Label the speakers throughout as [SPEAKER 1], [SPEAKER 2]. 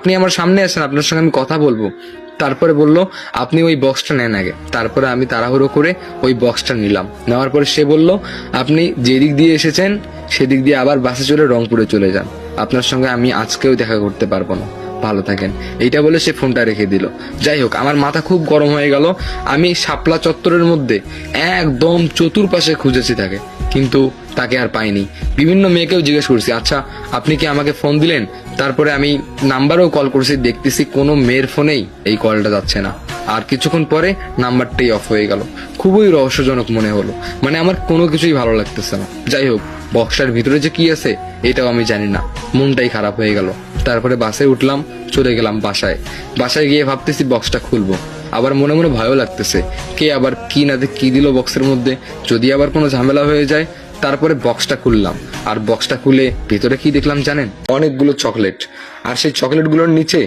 [SPEAKER 1] আপনি আমার সামনে আসেন, আপনার সঙ্গে আমি কথা বলবো। তারপরে বলল আপনি ওই বক্সটা নেন আগে। তারপরে আমি তাড়াহুড়ো করে ওই বক্সটা নিলাম। নেওয়ার পরে সে বলল আপনি যেদিক দিয়ে এসেছেন সেদিক দিয়ে আবার বাসে চড়ে রংপুরে চলে যান, আপনার সঙ্গে আমি আজকেও দেখা করতে পারবো না, ভালো থাকেন। এইটা বলে সে ফোনটা রেখে দিল। যাই হোক, আমার মাথা খুব গরম হয়ে গেল। আমি শাপলা চত্বরের মধ্যে একদম চতুর্পাশে খুঁজেছি তাকে, কিন্তু তাকে আর পাইনি। বিভিন্ন মেয়েকেও জিজ্ঞেস করছি, আচ্ছা আপনি কি আমাকে ফোন দিলেন? তারপরে আমি নাম্বারেও কল করছি, দেখতেছি কোনো মেয়ের ফোনেই এই কলটা যাচ্ছে না। আর কিছুক্ষণ পরে নাম্বারটাই অফ হয়ে গেল। খুবই রহস্যজনক মনে হলো, মানে আমার কোনো কিছুই ভালো লাগতেছে না। যাই হোক, বক্সটার ভিতরে যে কি আছে এটাও আমি জানি না, মনটাই খারাপ হয়ে গেল। তারপরে বাসে উঠলাম, চলে গেলাম বাসায়। বাসায় গিয়ে ভাবতেছি বক্সটা খুলবো, আবার মনে মনে ভয়ও লাগতেছে, কে আবার কি না কি দিল বক্সের মধ্যে, যদি আবার কোনো ঝামেলা হয়ে যায়। তারপরে বক্সটা খুললাম, আর বক্সটা খুলে ভিতরে কি দেখলাম জানেন? অনেকগুলো চকলেট, আর সেই চকলেটগুলোর নিচে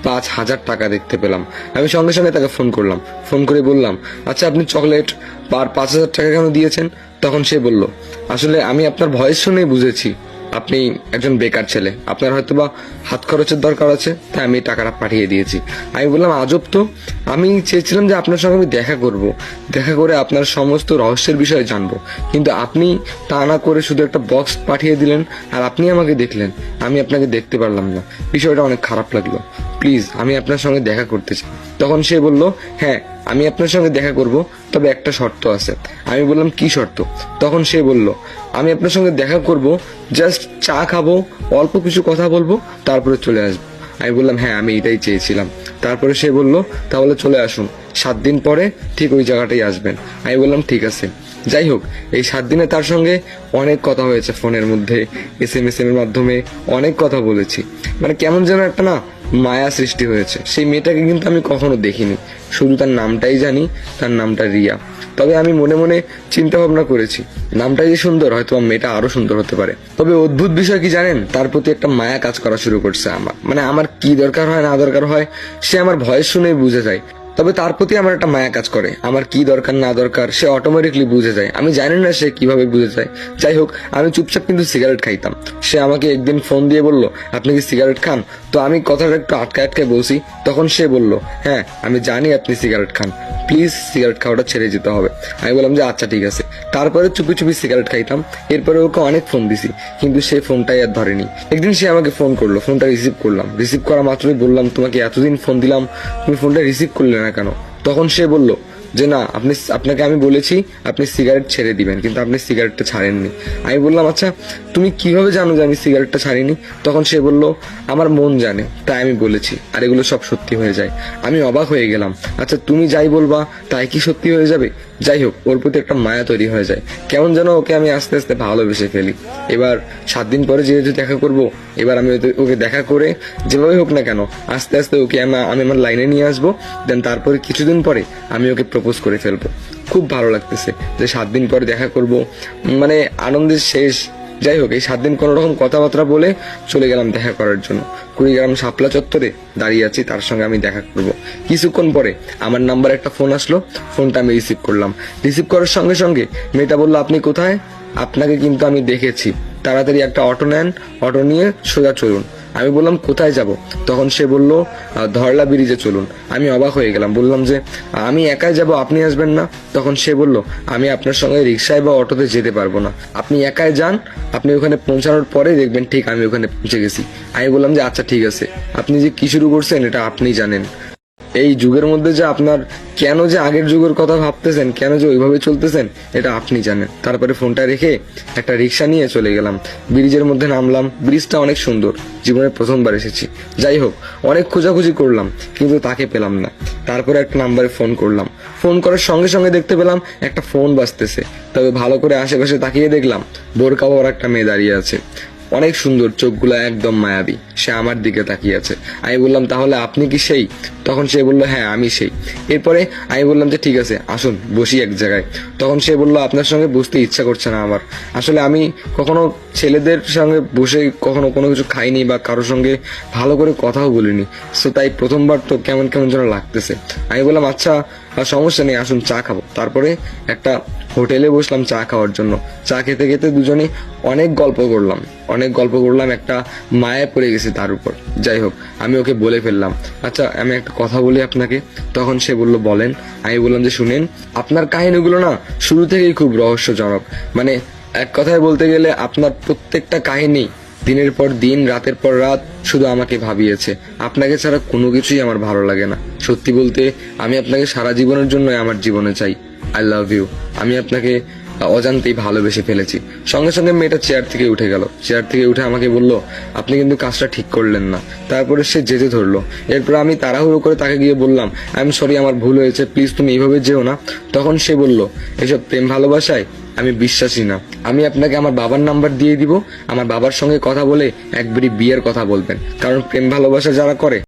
[SPEAKER 1] 5,000 টাকা দেখতে পেলাম। আমি সঙ্গে সঙ্গে তাকে ফোন করলাম, ফোন করে বললাম, আচ্ছা আপনি চকলেট আর 5,000 টাকা কেন দিয়েছেন? তখন সে বলল, আসলে আমি আপনার ভয়েস শুনেই বুঝেছি আপনি একজন বেকার ছেলে, আপনার হয়তোবা হাত খরচের দরকার আছে, তাই আমি টাকাটা পাঠিয়ে দিয়েছি। আমি বললাম, আজব তো, আমি চেয়েছিলাম যে আপনার সঙ্গে আমি দেখা করব, দেখা করে আপনার সমস্ত রহস্যের বিষয়ে জানবো, কিন্তু আপনি তা না করে শুধু একটা বক্স পাঠিয়ে দিলেন, আর আপনি আমাকে দেখলেন, আমি আপনাকে দেখতে পারলাম না। বিষয়টা অনেক খারাপ লাগলো, প্লিজ আমি আপনার সঙ্গে দেখা করতে চাই। তখন সে বলল, হ্যাঁ আমি আপনার সঙ্গে দেখা করব, তবে একটা শর্ত আছে। আমি বললাম, কি শর্ত? তখন সে বলল, আমি আপনার সঙ্গে দেখা করব, জাস্ট চা খাবো, অল্প কিছু কথা বলবো, তারপরে চলে আসবো। আমি বললাম, হ্যাঁ আমি এটাই চেয়েছিলাম। তারপরে সে বলল, তাহলে চলে আসুন, 7 দিন পরে ঠিক ওই জায়গাটাই আসবেন। আমি বললাম, ঠিক আছে। যাই হোক, এই 7 দিনে তার সঙ্গে অনেক কথা হয়েছে, ফোনের মধ্যে SMS এর মাধ্যমে অনেক কথা বলেছি। মানে কেমন যেন একটা না মায়া সৃষ্টি হয়েছে। সেই মেয়েটাকে কিন্তু আমি কখনো দেখিনি, শুধু তার নামটাই জানি, তার নামটা রিয়া। তবে আমি মনে মনে চিন্তা ভাবনা করেছি, নামটা যে সুন্দর, হয়তো মেয়েটা আরো সুন্দর হতে পারে। তবে অদ্ভুত বিষয় কি জানেন, তার প্রতি একটা মায়া কাজ করা শুরু করছে আমার। মানে আমার কি দরকার হয় না দরকার হয় সে আমার ভয়েস শুনেই বুঝে যায়। তবে তার প্রতি আমার একটা মায়া কাজ করে, আমার কি দরকার না দরকার সে অটোমেটিকলি বুঝে যায়। আমি জানি না সে কিভাবে বুঝে যায়। যাই হোক, আমি চুপচাপ কিন্তু সিগারেট খাইতাম। সে আমাকে একদিন ফোন দিয়ে বলল, আপনি কি সিগারেট খান? তো আমি কথাটা একটু আটকে বলছি। তখন সে বলল, হ্যাঁ আমি জানি আপনি সিগারেট খান, প্লিজ সিগারেট খাওয়াটা ছেড়ে যেতে হবে। আমি বললাম যে আচ্ছা ঠিক আছে। তারপরে চুপি চুপি সিগারেট খাইতাম। এরপরে ওকে অনেক ফোন দিছি, কিন্তু সে ফোনটাই আর ধরেনি। একদিন সে আমাকে ফোন করলো, ফোনটা রিসিভ করলাম। রিসিভ করা মাত্রই বললাম, তোমাকে এতদিন ফোন দিলাম, তুমি ফোনটা রিসিভ করলে না কেন? তখন সে বলল যে না, আপনাকে আমি বলেছি আপনি সিগারেট ছেড়ে দিবেন, কিন্তু আপনি সিগারেটটা ছাড়েননি। আমি বললাম, আচ্ছা তুমি কিভাবে জানো যে আমি সিগারেটটা ছাড়িনি? তখন সে বলল, আমার মন জানে, তাই আমি বলেছি, আর এগুলো সব সত্যি হয়ে যায়। আমি অবাক হয়ে গেলাম, আচ্ছা তুমি যাই বলবা তাই কি সত্যি হয়ে যাবে? যাই হোক, ওর প্রতি একটা মায়া তৈরি হয়ে যায়, কেমন যেন ওকে আমি আস্তে আস্তে ভালোবেসে ফেলি। এবার 7 দিন পরে যেহেতু দেখা করব, এবার আমি ওকে দেখা করে যেভাবে হোক না কেন আস্তে আস্তে ওকে আমি আমার লাইনে নিয়ে আসবো। দেন তারপরে কিছুদিন পরে আমি ওকে প্রপোজ করে ফেলবো। খুব ভালো লাগতেছে যে 7 দিন পরে দেখা করব, মানে আনন্দের শেষ। যাই হোক, এই 7 দিন কোনো রকম কথাবার্তা বলে চলে গেলাম দেখা করার জন্য। কুড়িগ্রাম শাপলা চত্বরে দাঁড়িয়ে আছি, তার সঙ্গে আমি দেখা করব। কিছুক্ষণ পরে আমার নাম্বার একটা ফোন আসলো, ফোনটা আমি রিসিভ করলাম। রিসিভ করার সঙ্গে সঙ্গে মেয়েটা বললো, আপনি কোথায়? আপনাকে কিন্তু আমি দেখেছি, তাড়াতাড়ি একটা অটো নেন, অটো নিয়ে সোজা চলুন। আমি বললাম, কোথায় যাব? তখন সে বলল, ধরলা ব্রিজে চলুন। আমি অবাক হয়ে গেলাম, বললাম যে আমি একাই যাব, আপনি আসবেন না? তখন সে বলল, আমি আপনার সঙ্গে রিক্সায় বা অটোতে যেতে পারবো না, আপনি একাই যান, আপনি ওখানে পৌঁছানোর পরে দেখবেন ঠিক আমি ওখানে পৌঁছে গেছি। আমি বললাম যে আচ্ছা ঠিক আছে, আপনি যে কি শুরু করছেন এটা আপনিই জানেন। এই যুগের মধ্যে যে আপনার কেন যে আগের যুগের কথা ভাবতেছেন, কেন যে ওইভাবে চলতেছেন, এটা আপনি জানেন। তারপরে ফোনটা রেখে একটা রিক্সা নিয়ে চলে গেলাম, ব্রিজের মধ্যে নামলাম। ব্রিজটা অনেক সুন্দর, জীবনে প্রথমবার এসেছি। যাই হোক, অনেক খোঁজাখুঁজি করলাম, কিন্তু তাকে পেলাম না। তারপরে একটা নাম্বারে ফোন করলাম, ফোন করার সঙ্গে সঙ্গে দেখতে পেলাম একটা ফোন বাজতেছে। তবে ভালো করে আশেপাশে তাকিয়ে দেখলাম বোরকা পরা একটা মেয়ে দাঁড়িয়ে আছে, অনেক সুন্দর, চোখগুলো একদম মায়াবী। সে আমার দিকে তাকিয়ে আছে। আমি বললাম, তাহলে আপনি কি সেই? তখন সে বলল, হ্যাঁ আমি সেই। এরপরে আমি বললাম যে ঠিক আছে, আসুন বসি এক জায়গায়। তখন সে বলল, আপনার সঙ্গে বসতে ইচ্ছা করছে না আমার। আসলে আমি কখনো ছেলেদের সঙ্গে বসে কখনো কোনো কিছু খাইনি বা কারোর সঙ্গে ভালো করে কথাও বলিনি, সো তাই প্রথমবার তো কেমন কেমন যেন লাগতেছে। আমি বললাম, আচ্ছা আর সমস্যা নেই, আসুন চা খাবো। তারপরে একটা হোটেলে বসলাম চা খাওয়ার জন্য। চা খেতে খেতে দুজনে অনেক গল্প করলাম, একটা মায়ায় পড়ে গেছি তার উপর। যাই হোক, আমি ওকে বলে ফেললাম, আচ্ছা আমি একটা কথা বলি আপনাকে। তখন সে বলল, বলেন। আমি বললাম যে, শুনেন, আপনার কাহিনীগুলো না শুরু থেকেই খুব রহস্যজনক। মানে এক কথায় বলতে গেলে আপনার প্রত্যেকটা কাহিনী দিনের পর দিন, রাতের পর রাত শুধু আমাকে ভাবিয়েছে। আপনাকে ছাড়া কোনো কিছুই আমার ভালো লাগে না। সত্যি বলতে আমি আপনাকে সারা জীবনের জন্য আমার জীবনে চাই। I love you. আমি আপনাকে অজান্তেই ভালোবেসে ফেলেছি। সঙ্গে সঙ্গে মেয়েটা চেয়ার থেকে উঠে গেল। চেয়ার থেকে উঠে আমাকে বলল, আপনি কিন্তু কাজটা ঠিক করলেন না। তারপরে সে যেতে ধরলো। এরপর আমি তাড়াহুড়ো করে তাকে গিয়ে বললাম, আই এম সরি, আমার ভুল হয়েছে, প্লিজ তুমি এইভাবে যেও না। তখন সে বলল, এসব প্রেম ভালোবাসায় আমি বিশ্বাসী না। আমি আপনাকে আমার বাবার নাম্বার দিয়ে দিব, আমার বাবার সঙ্গে কথা বলে একবারই বিয়ের কথা বলবেন। কারণ প্রেম ভালোবাসা যারা করে